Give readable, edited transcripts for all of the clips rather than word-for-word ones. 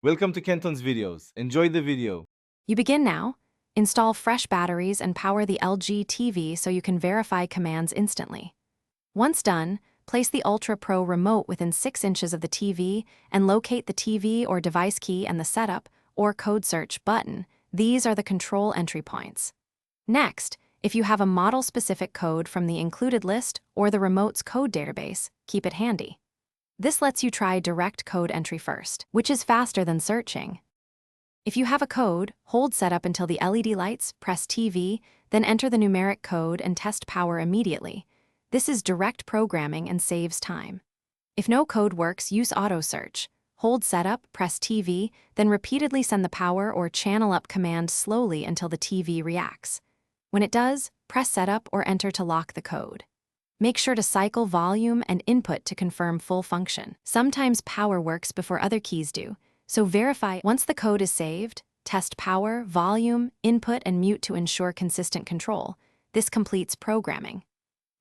Welcome to Kenton's videos. Enjoy the video. You begin now. Install fresh batteries and power the LG TV so you can verify commands instantly. Once done, place the Ultrapro remote within 6 inches of the TV and locate the TV or device key and the setup or code search button. These are the control entry points. Next, if you have a model-specific code from the included list or the remote's code database, keep it handy. This lets you try direct code entry first, which is faster than searching. If you have a code, hold setup until the LED lights, press TV, then enter the numeric code and test power immediately. This is direct programming and saves time. If no code works, use auto search. Hold setup, press TV, then repeatedly send the power or channel up command slowly until the TV reacts. When it does, press setup or enter to lock the code. Make sure to cycle volume and input to confirm full function. Sometimes power works before other keys do, so verify. Once the code is saved, test power, volume, input, and mute to ensure consistent control. This completes programming.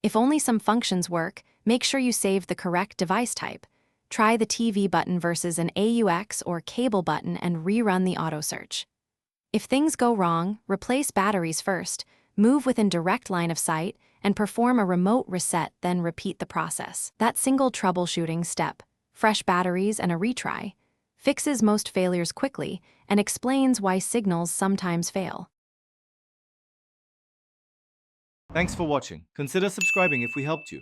If only some functions work, make sure you save the correct device type. Try the TV button versus an AUX or cable button and rerun the auto search. If things go wrong, replace batteries first, move within direct line of sight, and perform a remote reset, then repeat the process. That single troubleshooting step, fresh batteries and a retry, fixes most failures quickly and explains why signals sometimes fail. Thanks for watching. Consider subscribing if we helped you.